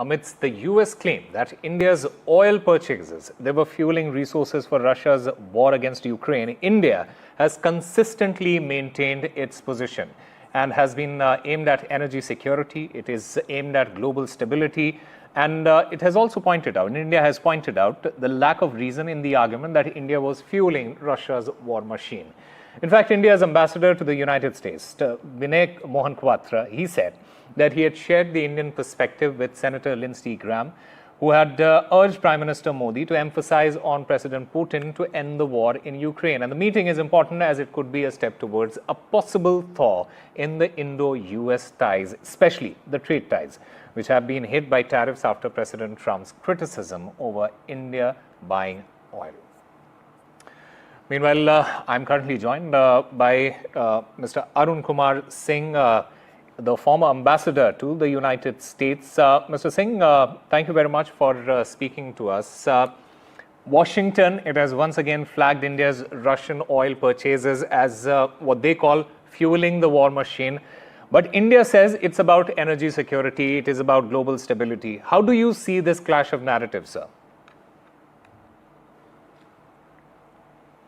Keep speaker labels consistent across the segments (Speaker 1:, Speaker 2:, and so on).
Speaker 1: amidst the US claim that India's oil purchases, they were fueling resources for Russia's war against Ukraine. India has consistently maintained its position and has been aimed at energy security. It is aimed at global stability. And it has also pointed out, and India has pointed out, the lack of reason in the argument that India was fueling Russia's war machine. In fact, India's ambassador to the United States, Vinay Mohan Kwatra, he said that he had shared the Indian perspective with Senator Lindsey Graham, who had urged Prime Minister Modi to emphasize on President Putin to end the war in Ukraine. And the meeting is important as it could be a step towards a possible thaw in the Indo-US ties, especially the trade ties, which have been hit by tariffs after President Trump's criticism over India buying oil. Meanwhile, I'm currently joined by Mr. Arun Singh, the former ambassador to the United States. Mr. Singh, thank you very much for speaking to us. Washington, it has once again flagged India's Russian oil purchases as what they call fueling the war machine. But India says it's about energy security, it is about global stability. How do you see this clash of narratives, sir?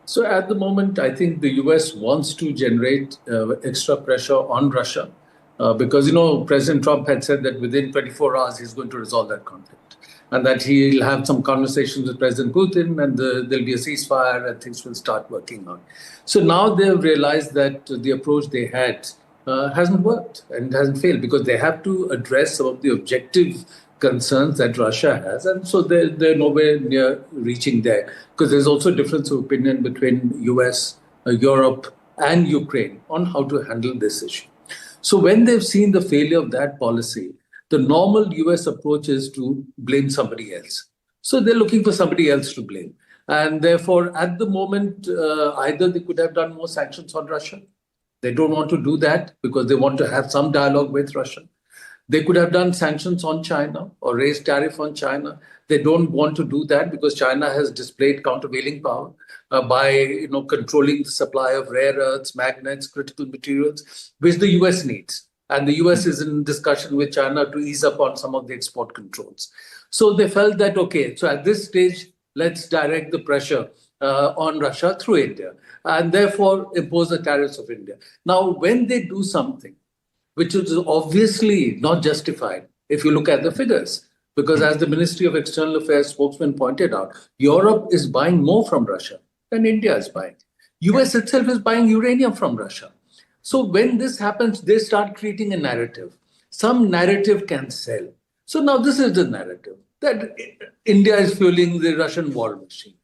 Speaker 2: So at the moment, I think the US wants to generate extra pressure on Russia because, President Trump had said that within 24 hours, he's going to resolve that conflict and that he'll have some conversations with President Putin and there'll be a ceasefire and things will start working out. So now they've realized that the approach they had hasn't worked and hasn't failed because they have to address some of the objective concerns that Russia has. And so they're nowhere near reaching there because there's also a difference of opinion between US, Europe and Ukraine on how to handle this issue. So when they've seen the failure of that policy, the normal US approach is to blame somebody else. So they're looking for somebody else to blame. And therefore, at the moment, either they could have done more sanctions on Russia. They don't want to do that because they want to have some dialogue with Russia. They could have done sanctions on China or raised tariff on China. They don't want to do that because China has displayed countervailing power by controlling the supply of rare earths, magnets, critical materials, which the US needs. And the US is in discussion with China to ease up on some of the export controls. So they felt that, okay, so at this stage, let's direct the pressure on Russia through India and therefore impose the tariffs of India. Now, when they do something which is obviously not justified, if you look at the figures, because as the Ministry of External Affairs spokesman pointed out, Europe is buying more from Russia than India is buying. US itself is buying uranium from Russia. So when this happens, they start creating a narrative. Some narrative can sell. So now this is the narrative, that India is fueling the Russian war machine.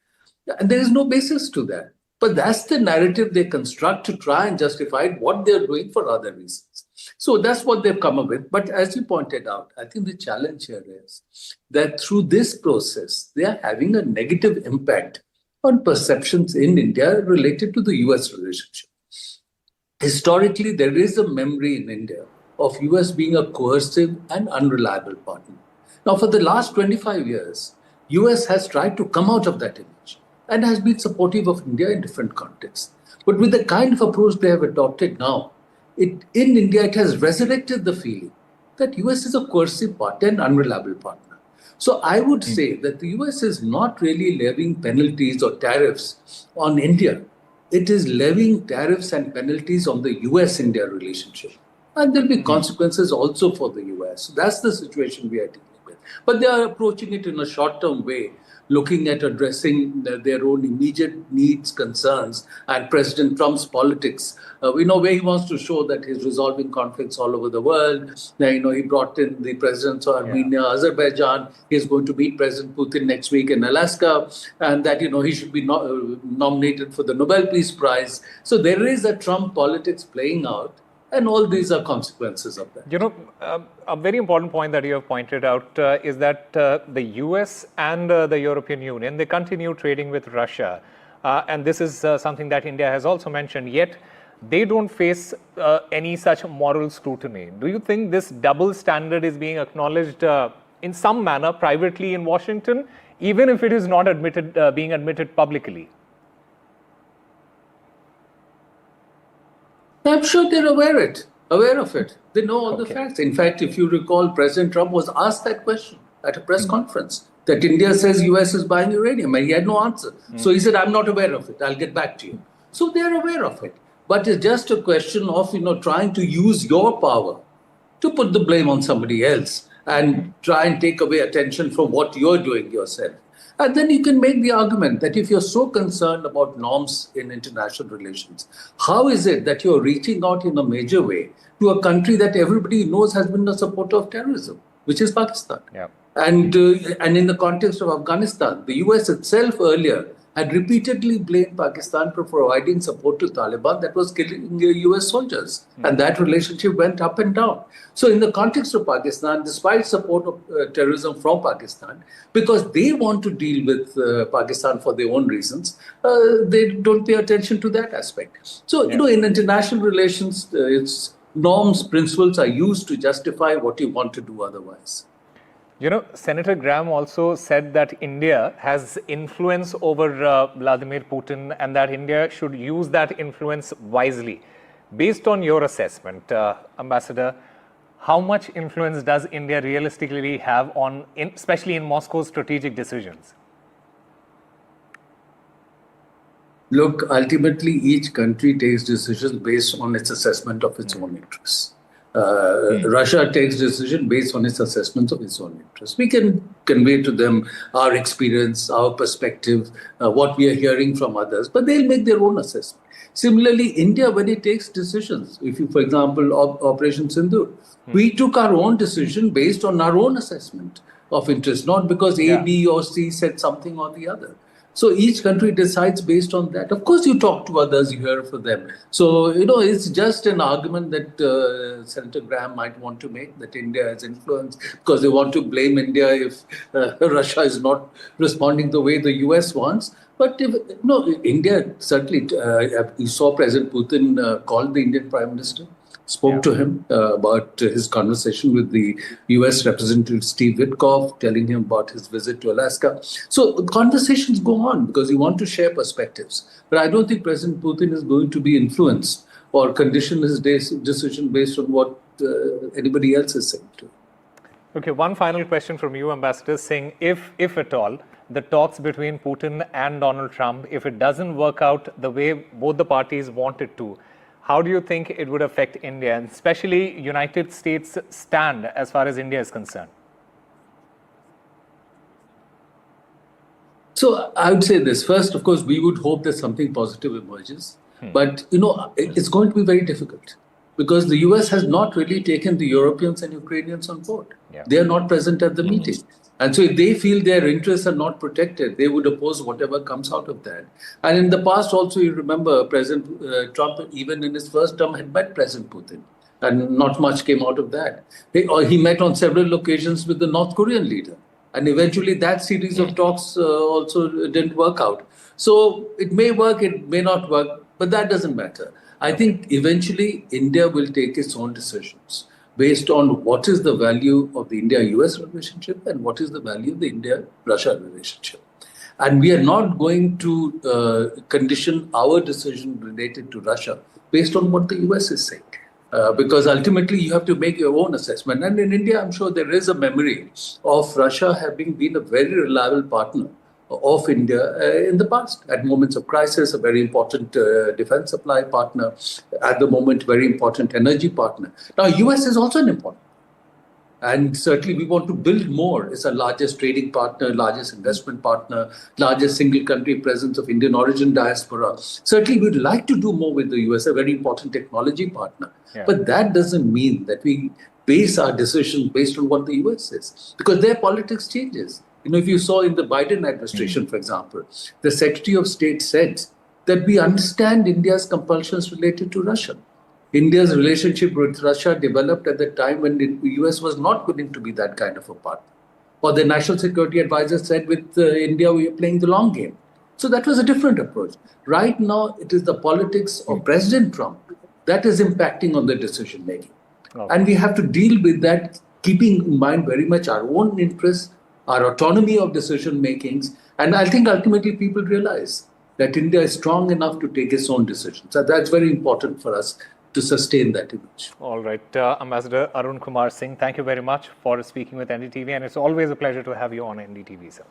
Speaker 2: And there is no basis to that. But that's the narrative they construct to try and justify what they're doing for other reasons. So that's what they've come up with. But as you pointed out, I think the challenge here is that through this process, they are having a negative impact on perceptions in India related to the US relationship. Historically, there is a memory in India of US being a coercive and unreliable partner. Now, for the last 25 years, US has tried to come out of that image and has been supportive of India in different contexts. But with the kind of approach they have adopted now, in India, it has resurrected the feeling that US is a coercive partner and unreliable partner. So I would say that the US is not really levying penalties or tariffs on India. It is levying tariffs and penalties on the US-India relationship. And there'll be consequences also for the US. So that's the situation we are dealing with. But they are approaching it in a short-term way, looking at addressing their own immediate needs, concerns, and President Trump's politics. We know where he wants to show that he's resolving conflicts all over the world. Now, he brought in the presidents of Armenia, Azerbaijan. He's going to meet President Putin next week in Alaska, and that he should be nominated for the Nobel Peace Prize. So there is a Trump politics playing out. And all these are consequences of that.
Speaker 1: A very important point that you have pointed out is that the US and the European Union, they continue trading with Russia. And this is something that India has also mentioned, yet they don't face any such moral scrutiny. Do you think this double standard is being acknowledged in some manner privately in Washington, even if it is not being admitted publicly?
Speaker 2: I'm sure they're aware of it. Aware of it. They know all the
Speaker 1: Okay.
Speaker 2: facts. In fact, if you recall, President Trump was asked that question at a press conference that India says US is buying uranium, and he had no answer. So he said, I'm not aware of it. I'll get back to you. So they're aware of it. But it's just a question of, trying to use your power to put the blame on somebody else and try and take away attention from what you're doing yourself. And then you can make the argument that if you're so concerned about norms in international relations, how is it that you're reaching out in a major way to a country that everybody knows has been a supporter of terrorism, which is Pakistan?
Speaker 1: Yeah.
Speaker 2: And in the context of Afghanistan, the US itself earlier had repeatedly blamed Pakistan for providing support to Taliban that was killing US soldiers. And that relationship went up and down. So in the context of Pakistan, despite support of terrorism from Pakistan, because they want to deal with Pakistan for their own reasons, they don't pay attention to that aspect. So, in international relations, it's norms, principles are used to justify what you want to do otherwise.
Speaker 1: Senator Graham also said that India has influence over Vladimir Putin and that India should use that influence wisely. Based on your assessment, Ambassador, how much influence does India realistically have especially in Moscow's strategic decisions?
Speaker 2: Look, ultimately, each country takes decisions based on its assessment of its own interests. Russia takes decision based on its assessments of its own interests. We can convey to them our experience, our perspective, what we are hearing from others, but they'll make their own assessment. Similarly, India, when it takes decisions, if you, for example, Operation Sindoor, we took our own decision based on our own assessment of interest, not because A, B, or C said something or the other. So each country decides based on that. Of course, you talk to others, you hear from them. So, it's just an argument that Senator Graham might want to make, that India has influence because they want to blame India if Russia is not responding the way the US wants. But India certainly, you saw President Putin called the Indian Prime Minister, spoke to him about his conversation with the US Representative Steve Witkoff, telling him about his visit to Alaska. So conversations go on because you want to share perspectives. But I don't think President Putin is going to be influenced or condition his decision based on what anybody else is saying to him.
Speaker 1: Okay, one final question from you, Ambassador Singh. If at all, the talks between Putin and Donald Trump, if it doesn't work out the way both the parties want it to, how do you think it would affect India, and especially United States' stand as far as India is concerned?
Speaker 2: So I would say this. First, of course, we would hope that something positive emerges. But, it's going to be very difficult because the US has not really taken the Europeans and Ukrainians on board. They are not present at the meeting. And so if they feel their interests are not protected, they would oppose whatever comes out of that. And in the past also, you remember President Trump, even in his first term, had met President Putin. And not much came out of that. He met on several occasions with the North Korean leader. And eventually that series of talks also didn't work out. So it may work, it may not work, but that doesn't matter. I think eventually India will take its own decisions based on what is the value of the India-US relationship and what is the value of the India-Russia relationship. And we are not going to condition our decision related to Russia based on what the US is saying. Because ultimately you have to make your own assessment. And in India, I'm sure there is a memory of Russia having been a very reliable partner of India in the past. At moments of crisis, a very important defense supply partner. At the moment, very important energy partner. Now, US is also an important. And certainly we want to build more. It's our largest trading partner, largest investment partner, largest single country presence of Indian origin diaspora. Certainly we'd like to do more with the US, a very important technology partner. Yeah. But that doesn't mean that we base our decisions based on what the US says, because their politics changes. If you saw in the Biden administration, for example, the Secretary of State said that we understand India's compulsions related to Russia. India's relationship with Russia developed at the time when the US was not willing to be that kind of a partner. Or the National Security Advisor said with India, we are playing the long game. So that was a different approach. Right now, it is the politics of President Trump that is impacting on the decision making. Okay. And we have to deal with that, keeping in mind very much our own interests, our autonomy of decision makings. And I think ultimately people realize that India is strong enough to take its own decisions. So that's very important for us to sustain that image.
Speaker 1: All right. Ambassador Arun Kumar Singh, thank you very much for speaking with NDTV, and it's always a pleasure to have you on NDTV, sir.